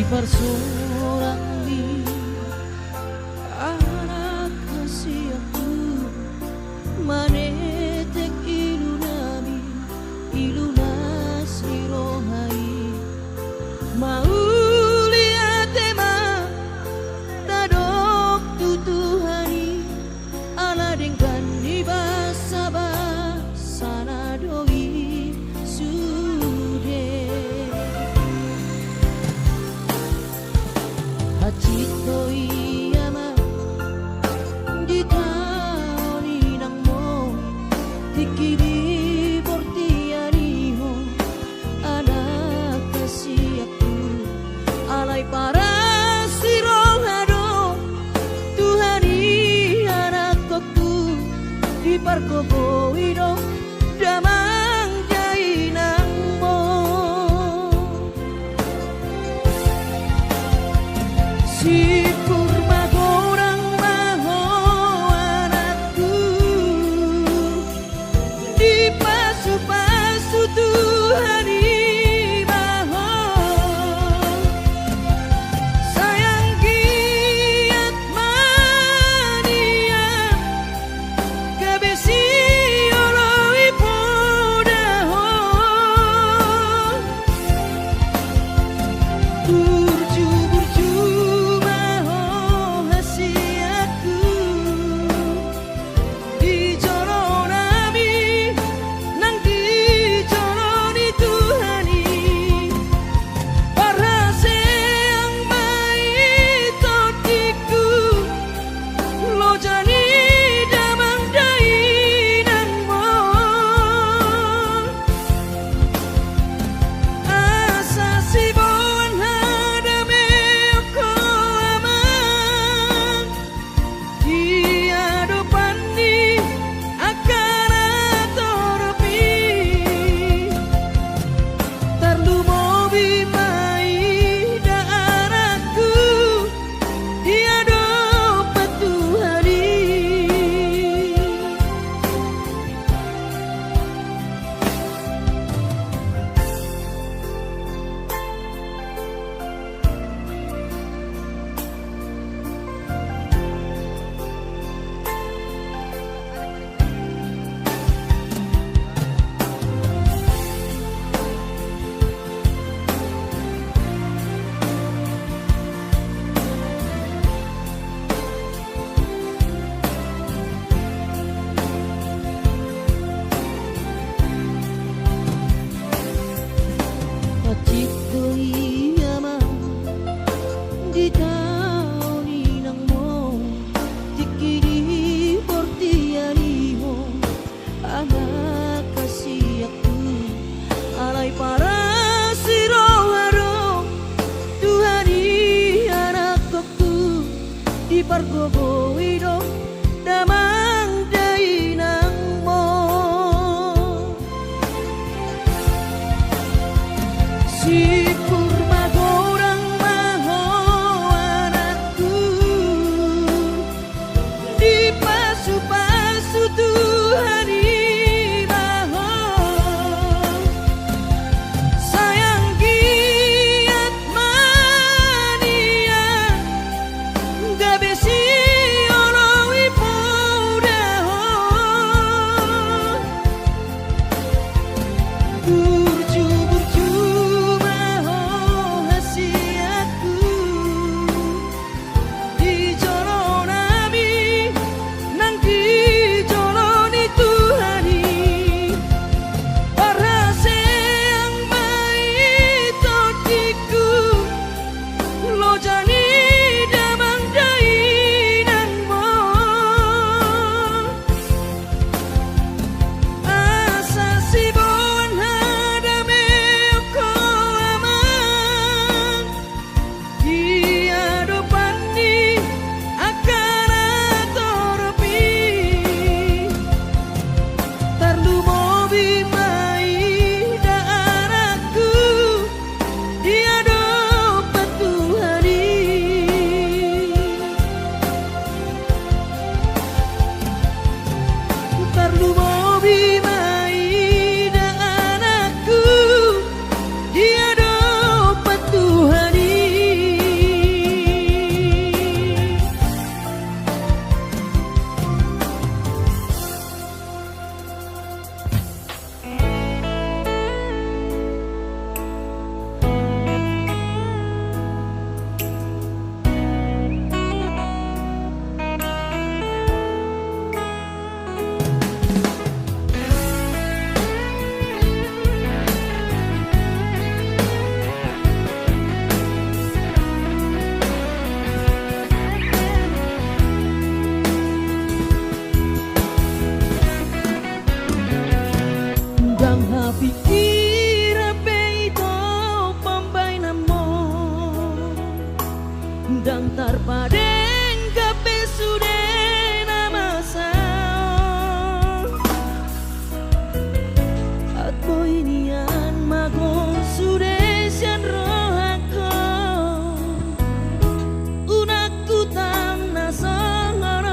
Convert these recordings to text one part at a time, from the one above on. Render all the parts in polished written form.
persorangi anak kasih aku manetek ilunami ilunas irohai mau lihat tema tadok tutuhani ala dengkan di basa sana doi sude hachito iyama di taoni nangmo tikiri portianiho anak kasih aku alay para sirohado Tuhani anak kokku di parkobo iro damang jainangmo si purma gorang maho anakku di pasu-pasu Tuhani maho sayang giat mania kabesi oloi podaho burju-burju maho hasiatku di joronami nang di joroni Tuhani parase yang baik totiku lo jani damang dainanmo asa sibuan hadame ko amang dia dopani akan atoropi tarlu mobi mai daaraku dia dopat Tuhani hachito iyama di taoni nangmo tikiri portianiho anak kasih aku alay para siroharo Tuhani anak kokku di pargobo iro damang dainangmo si purma gorang maho anakku di pasu-pasu Tuhani maho sayang giat mania gabesi Hapikira peito pambai namo dan tarpadeng kape sude nama sao at boinian magon sude sian rohako unakku tanah sangaron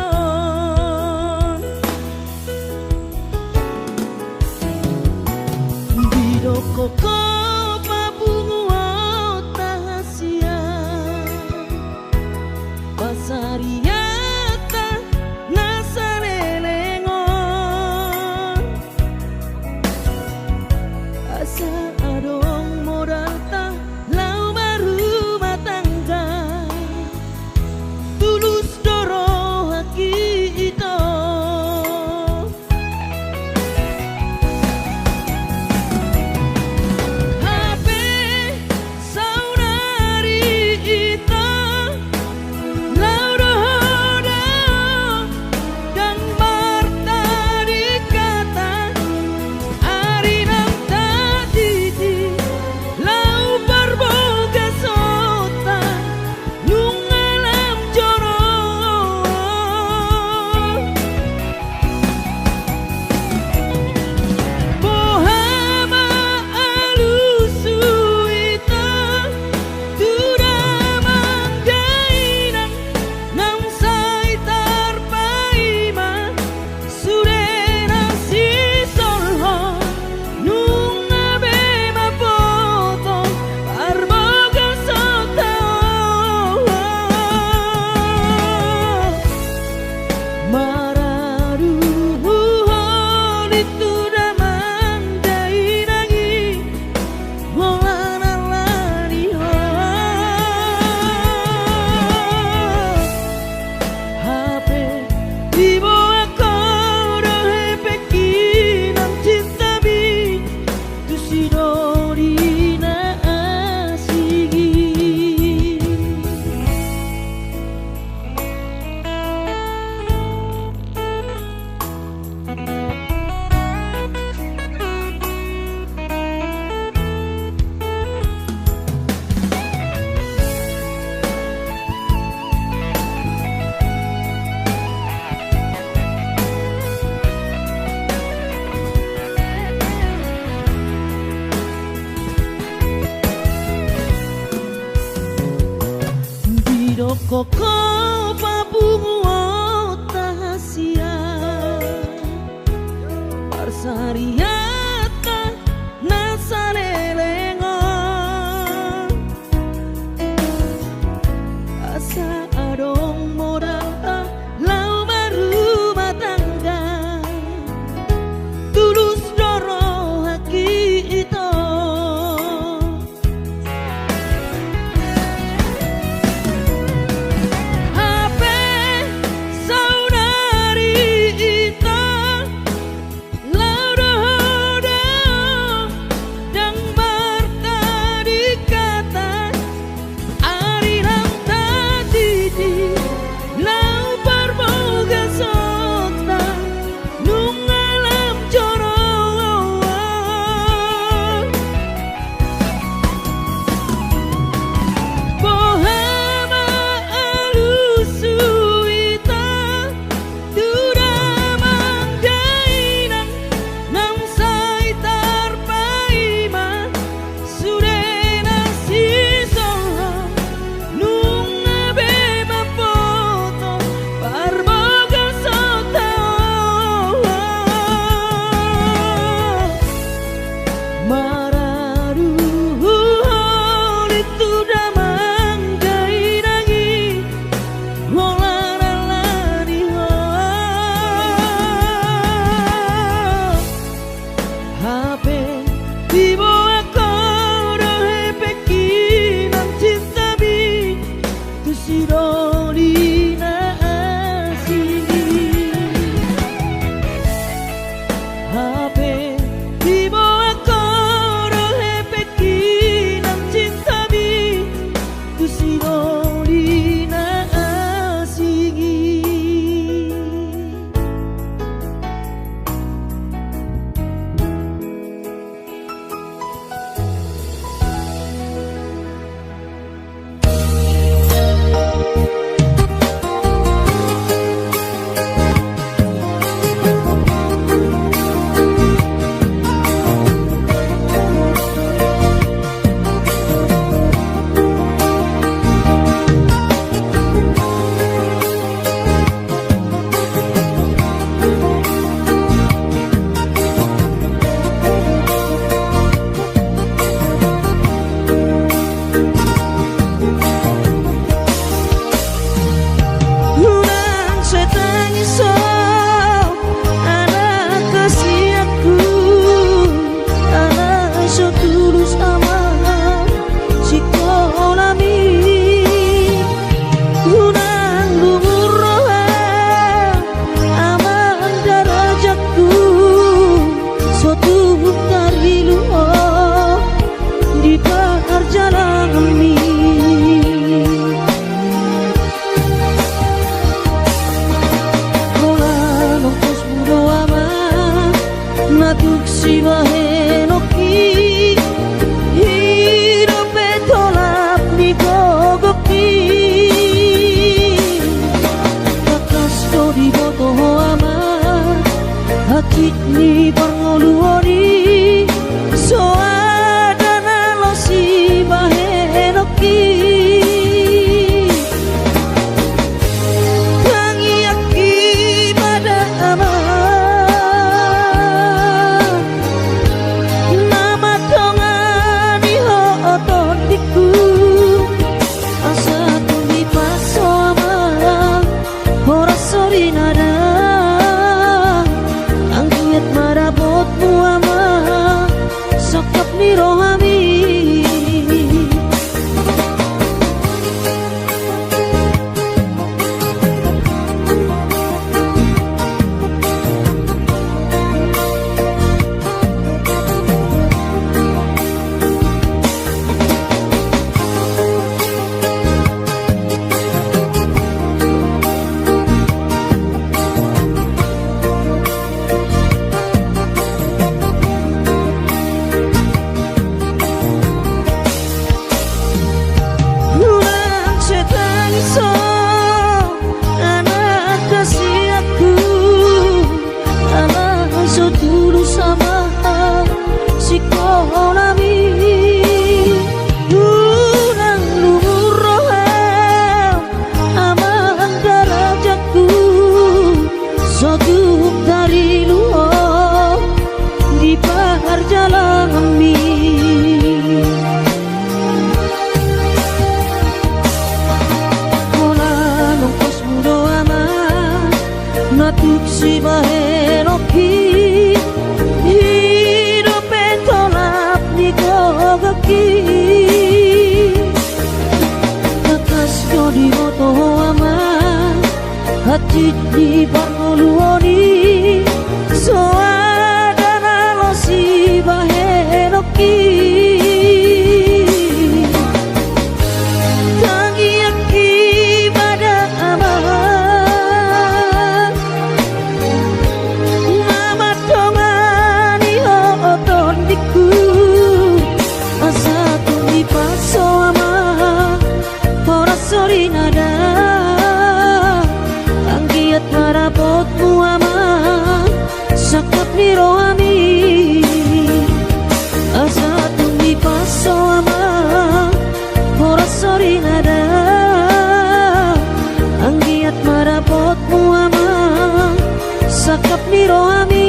bidoko Pasariata nasalelengon asa adong modal ta lau baru matangga tulus doro haki ito hape saudari ito Koko papungu tahasia Parsariata nasalelengon asa adong modal ta lau baru matangga tulus doro haki ito dari luar di perjalanan ini. Ola nongkos mudo ama natuk si bahenoki hidup betolap ni gogoki kakas to di boto ama hati ni pangoluori soadana lo si bahenoki tangi aki pada ama nama tongani ho ototiku asa tumi paso ama ora sori nada angkiat marabotmu ama sokap ni rohami. Dari luar di perjalanan ini. Ola nongkos mudo ama natuk si bahenoki hidup betolap ni gogoki kakas to di boto ama hati di pangoluori soadana lo si bahenoki tangi aki pada ama nama tongani ho otondiku asa tumi paso ama ora sori nada angkiat marabotmu ama sakap ni rohami asa tumi paso ama ora sori nada angkiat marabotmu ama sakap ni rohami.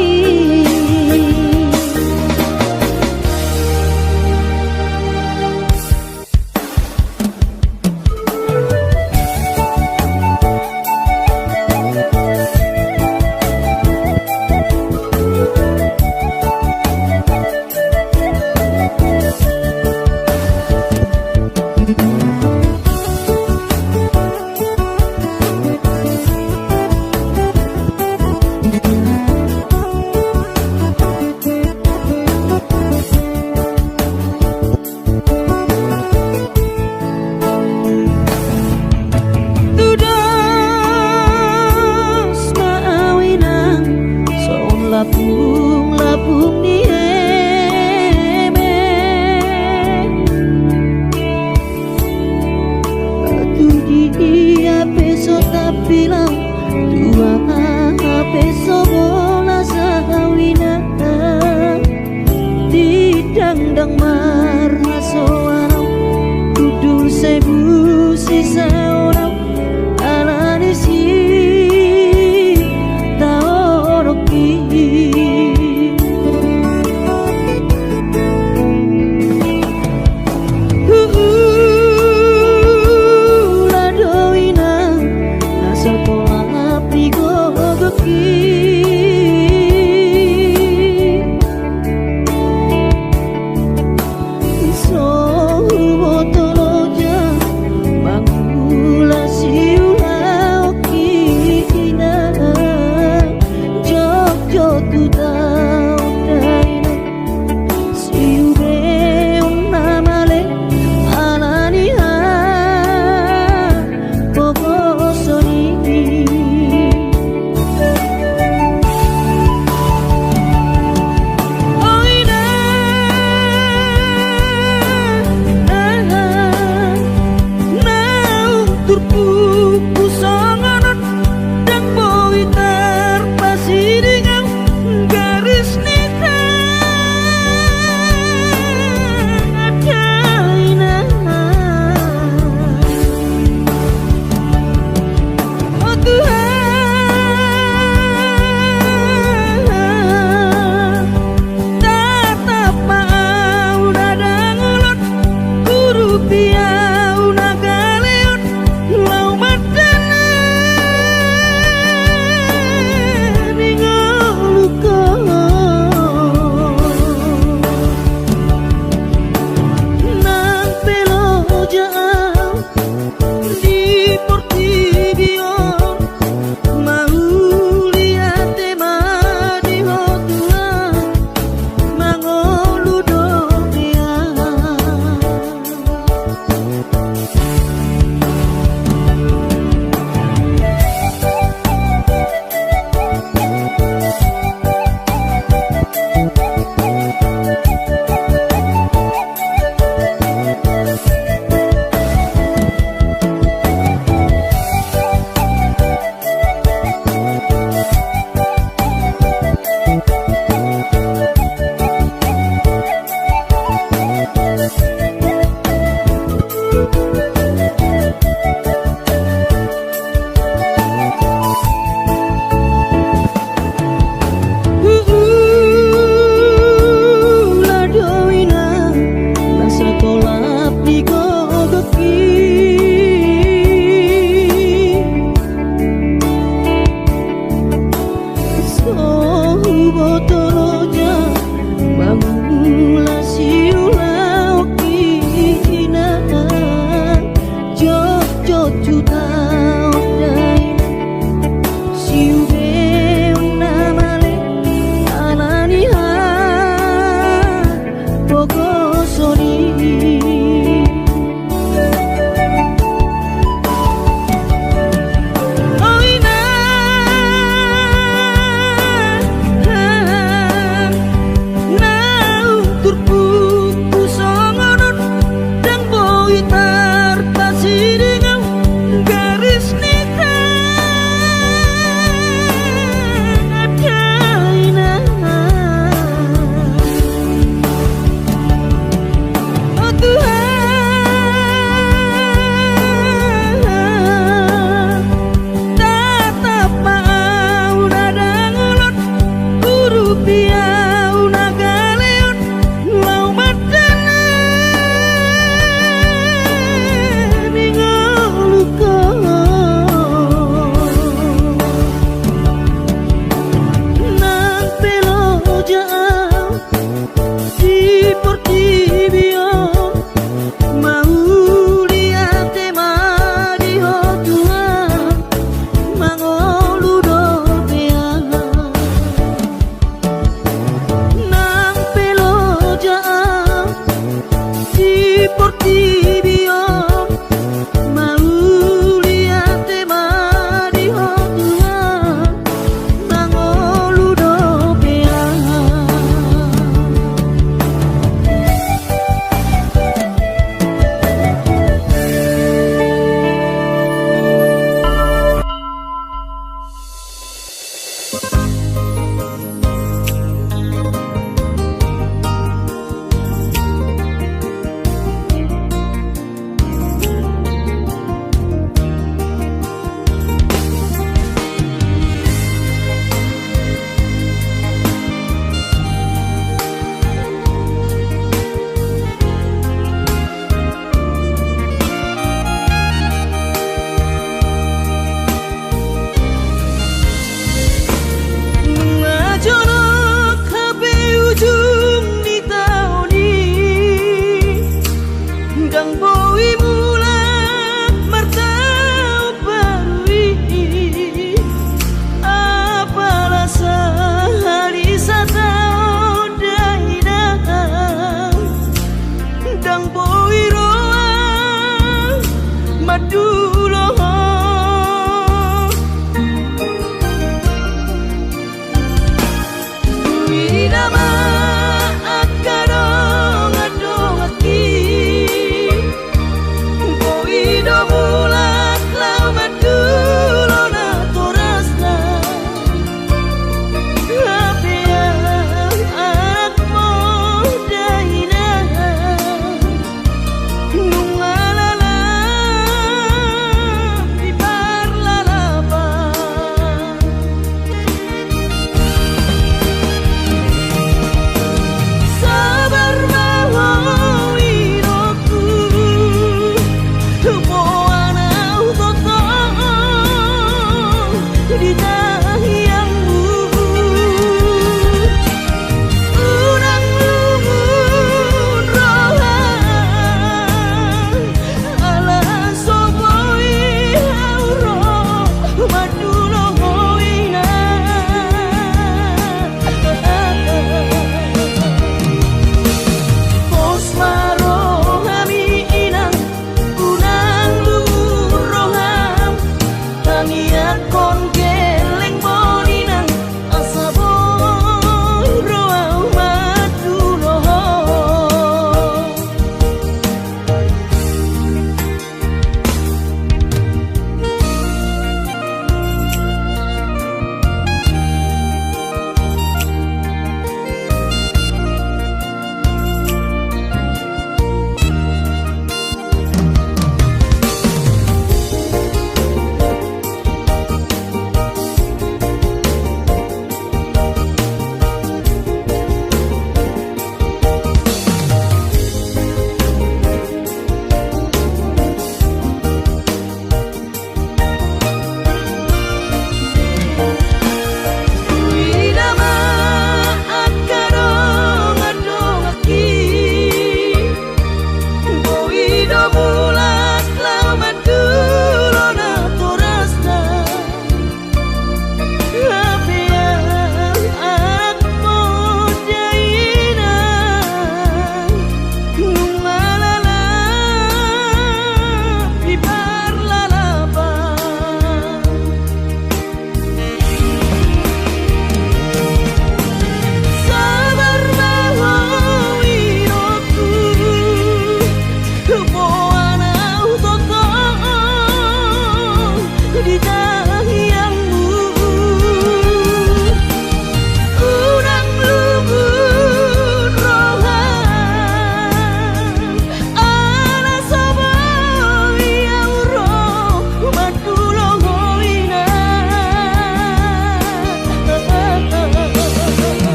Labung ni eme tu dia peso tapilang dua peso bola sawina didang-dang marhaso warau dudul sebu sisa orang alani si taoroki So botoloja bangun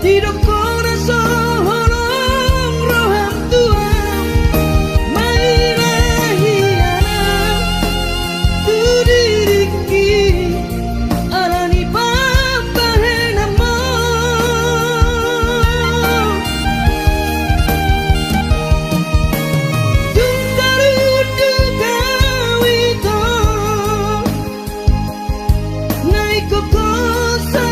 Hidup corazón roham tuam mainah hianat tu diriki alani pampahenamo Dungarudu kawito naiko kosa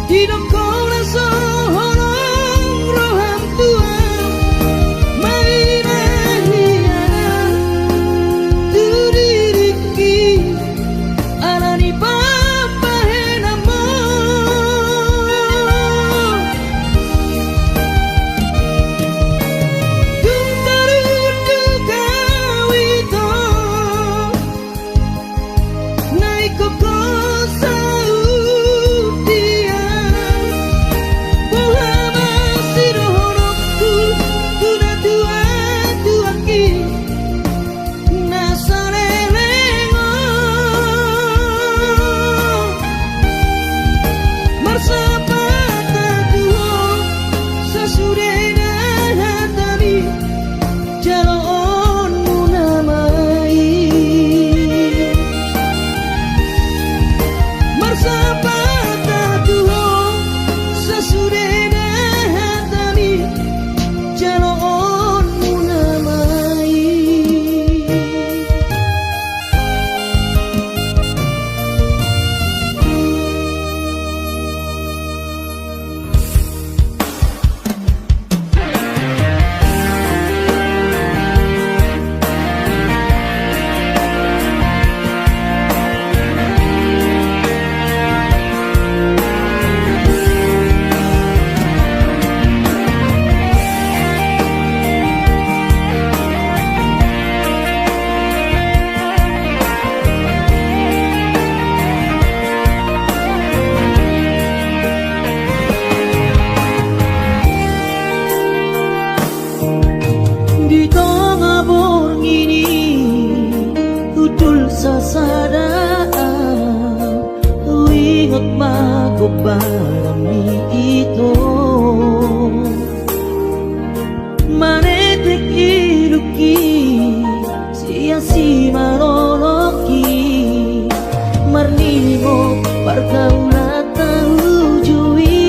Hidup corazón roham tuam mainah hianat tu diriki alani pampahenamo Dungarudu kawito naiko kosa Di tengah bor ngini udul sasadaan ingat mako barami itu manetek iluki sia-sia maroloki marnimo pergaulan terujui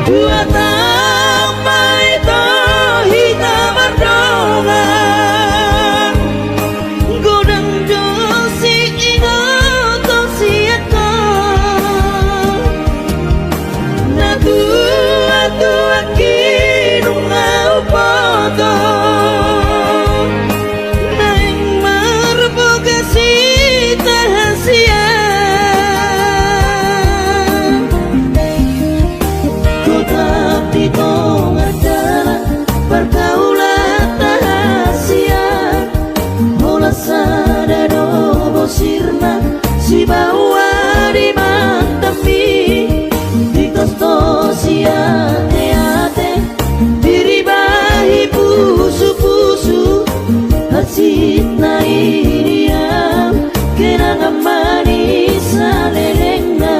dua tambah itu hitam berdongan godang dosi ingat sada dobo sirna si bawa di mantapi di tosto si ate diribahi pusu hasit na iriam kenangan manis alelengna.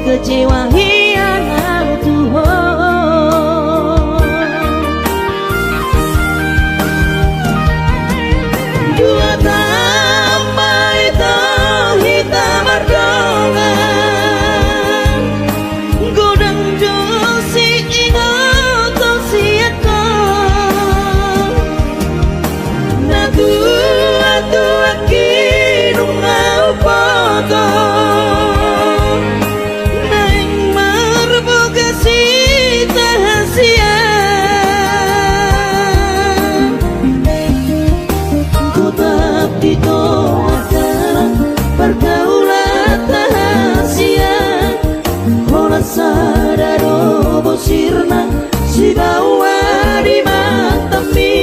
Kecewa hianat Tuhan. Dua tambah itu hitam berdongan godang josi ingat siapa na tua kirung ngau potong pergaulan rahasia hola sada dobo sirna si bawa di mantapi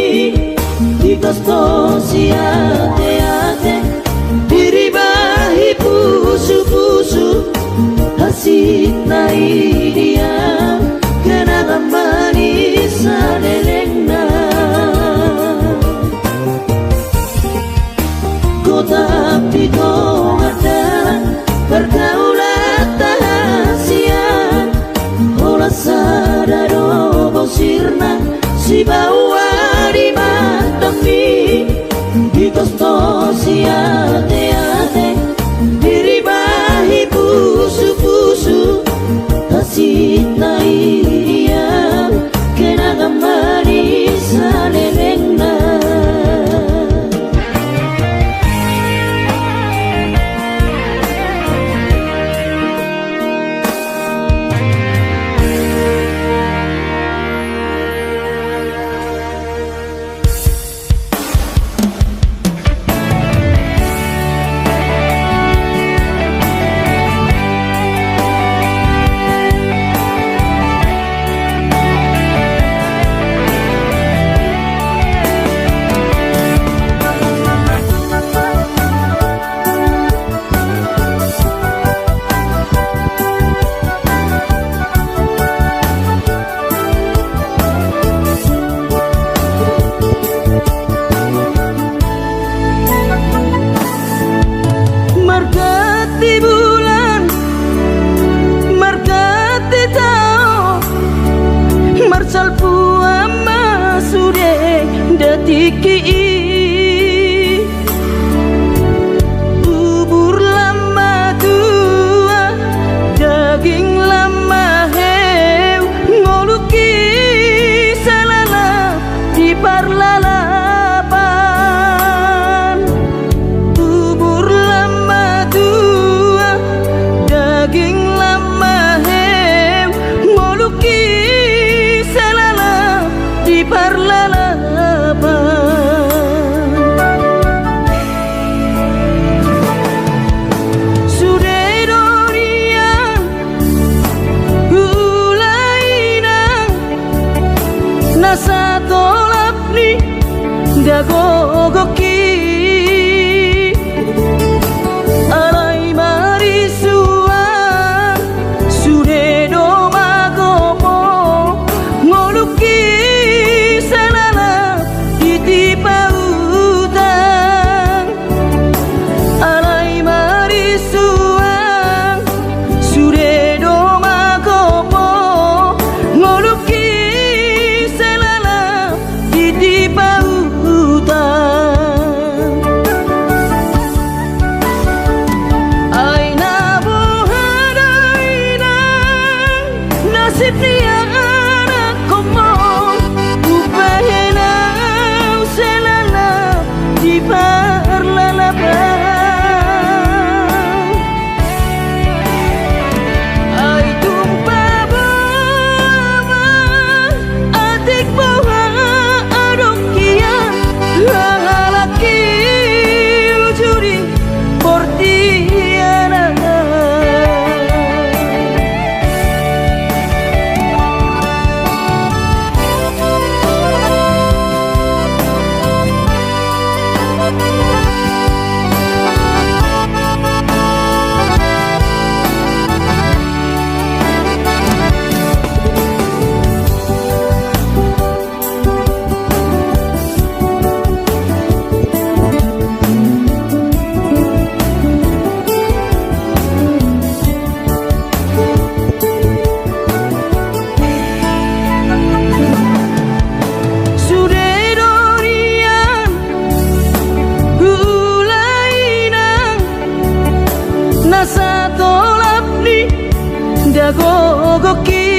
di tosto si ate diribahi pusu hasit na iriam kenangan manis alelengna. Kota pito pergaulan rahasia hola sada dobo sirna si bawa di mantapi di tosto si ate diribahi pusu hasit na iriam kenangan manis alelengna. Bubur lama tua daging lama heu ngoluki salala di parlalapan. Bubur lama tua daging lama heu ngoluki salala di parlalapan. Nasa tolap ni dagogoki alai marisua sude do magomo ngoluki salala ditipa utang alai marisua kolap ni dagogoki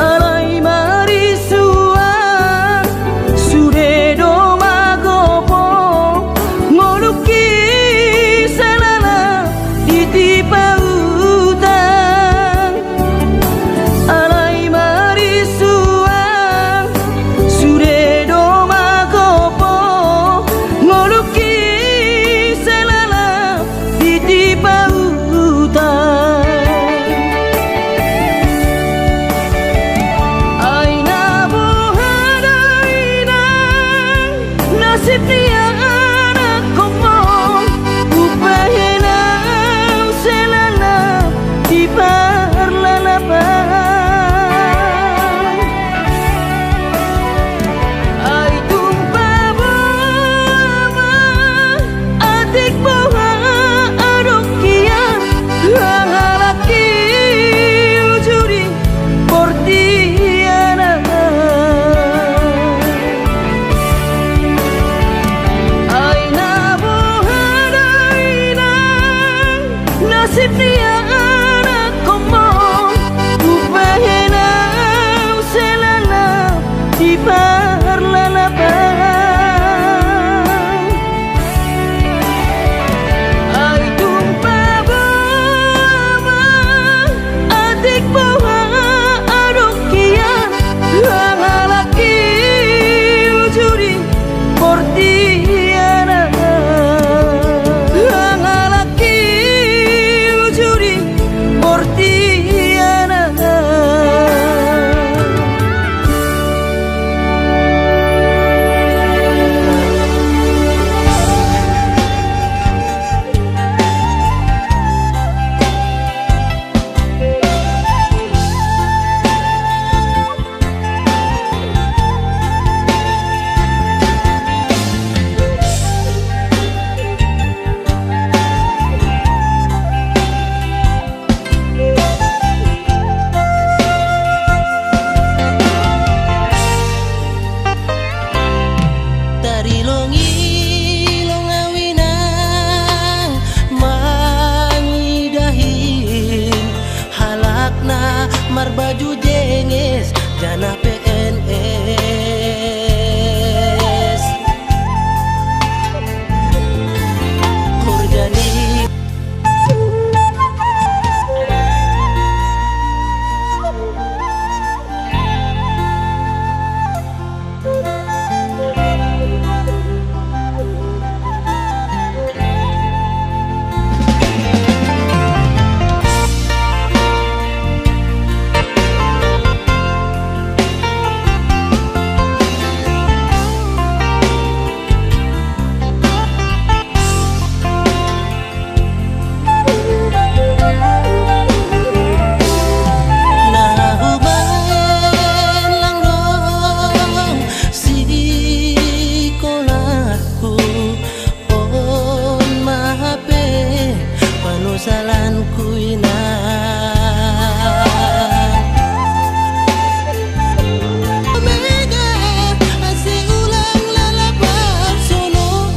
alai marisuang suredo magopo ngoluki salala ditipa utang alai marisuang suredo magopo ngoluki salala ditipa utang aina bohada ina nasib dia anak komong upahena selana di parlalapan ay tumpah bohama adik boha adokian hangalaki ujuri portiana aina bohada ina nasib dia anak komong upahena selana di parlalapan ay tumpah bohama adik boha adokian hangalaki ujuri portiana hangalaki ujuri portiana Dari longi longawinang mangidahin halakna marbaju jenges jana PNS Hurjani nahuman lang dong si kolarku on mahape panusalanku ina Omega asi ulang lalapar sonon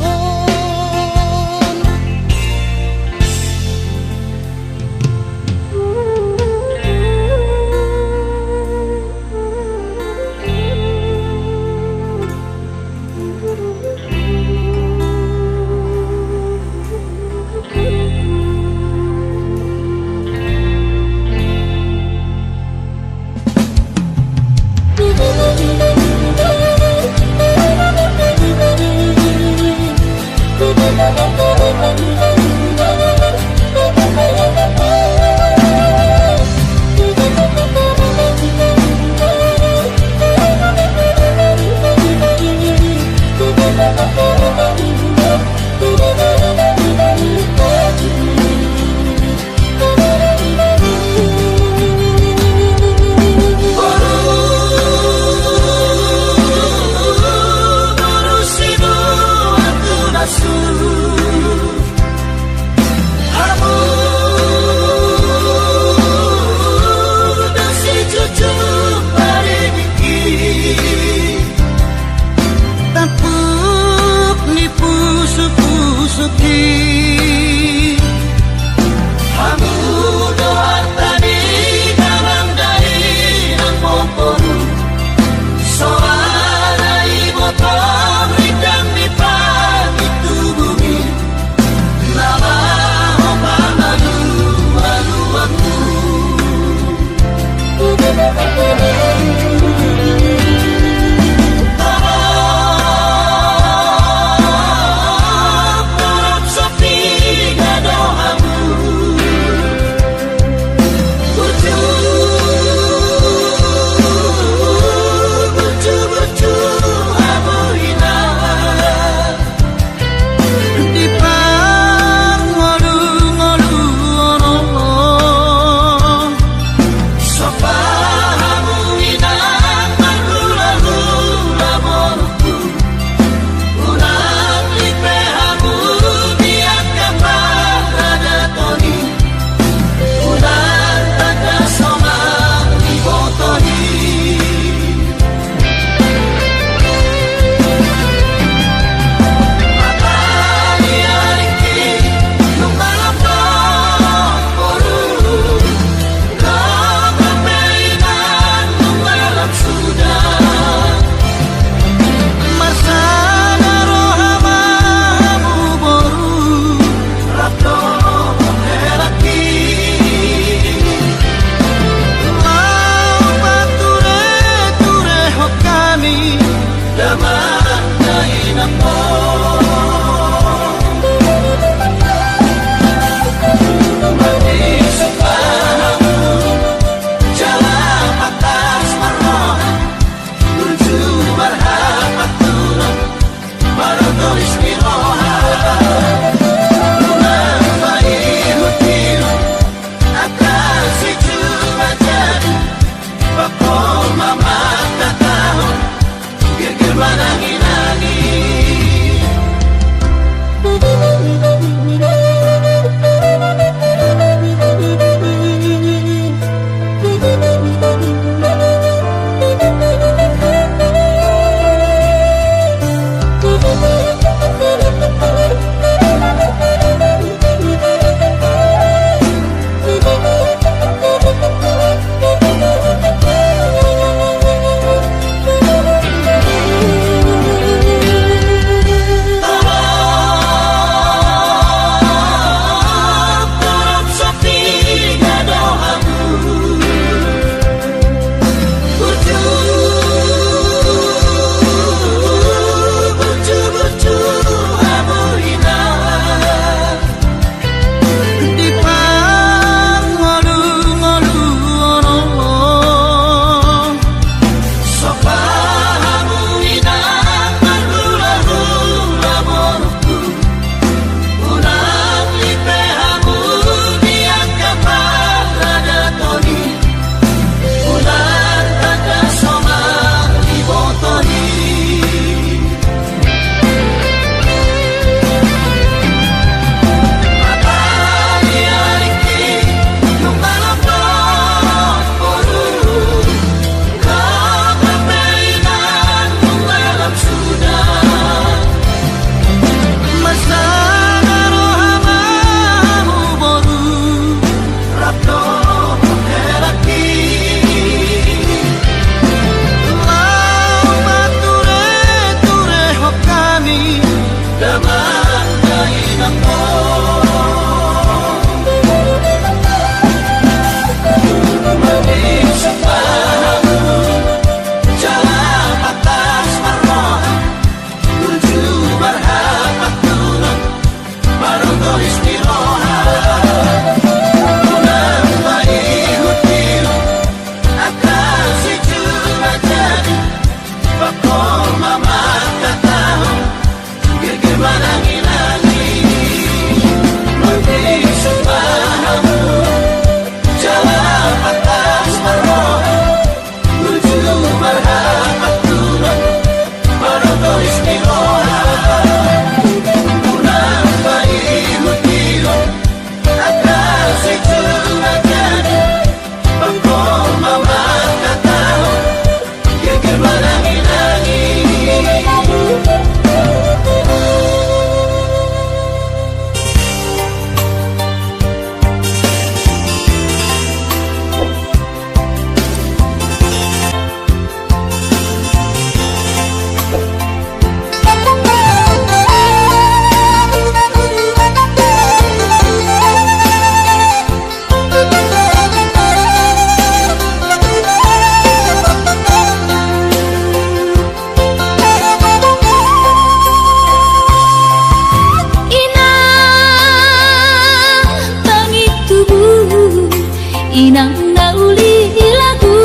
inang nauli lagu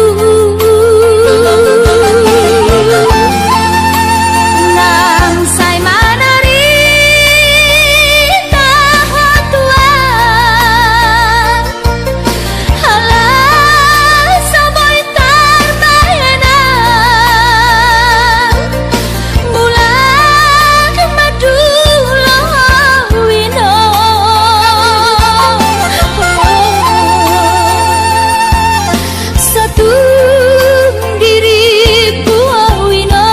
nang say manari tahatuan halah sabay tarbayanan bulan madulo wino satu diri buawino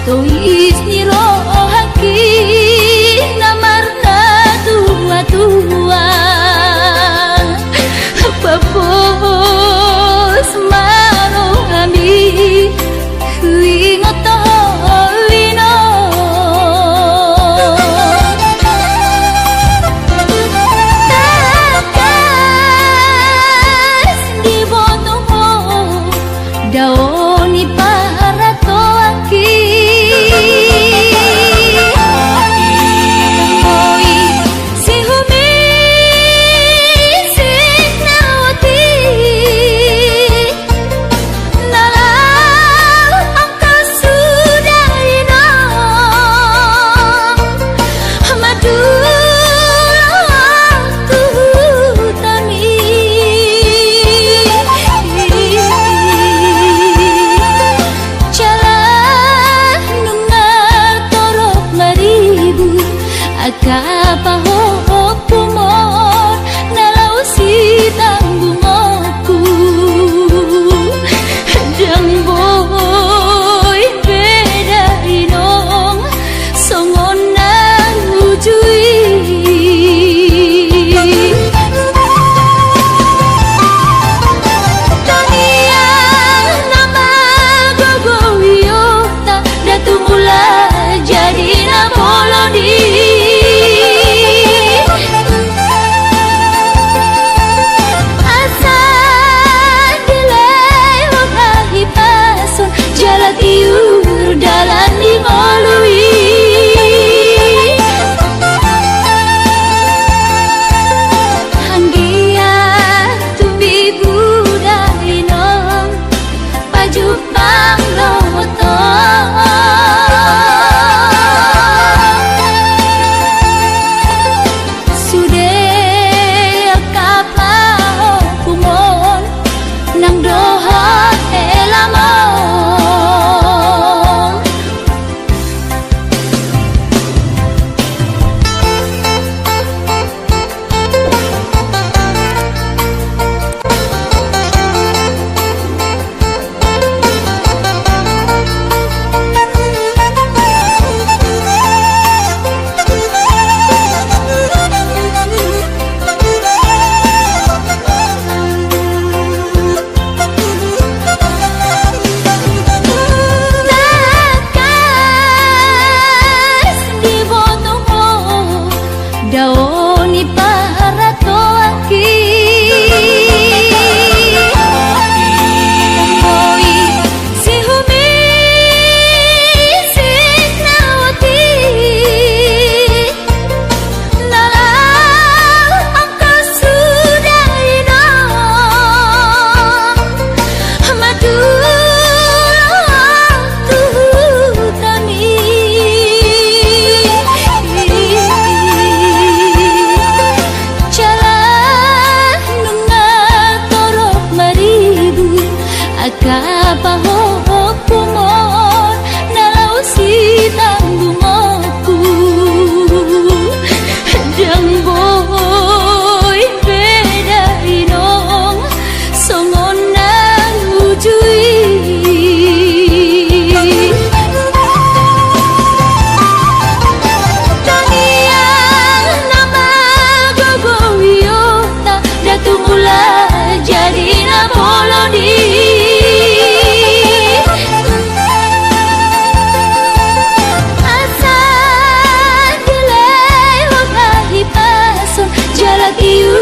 tois niro haki namarna tua-tua papos maro ami ingat wino takas di botomo daoni para toaki oi si humi si nawati nalau angka sudah ino madu tami jalan nungal torok maribu akapahok pumon nalau si tanggungoku dang boy beda inong songon nang ujui Taniang nama gogowiota datu mula jadi na bolodi asa dilay wakahi pason jalan iur dalan di molui hanggia tumbi budayno pajupang loto sudah kapau kumon nang doha elamon takas di botomo daoni para toaki oi si humi si nawati nalau angka sudah ino madu tami jalan nungal torok maribu akapahok pumon nalau si tanggungoku dang boy beda inong songon nang ujui Taniang nama gogowiota datu mula jadi na bolodi asa dilay wakahi pason jalan iur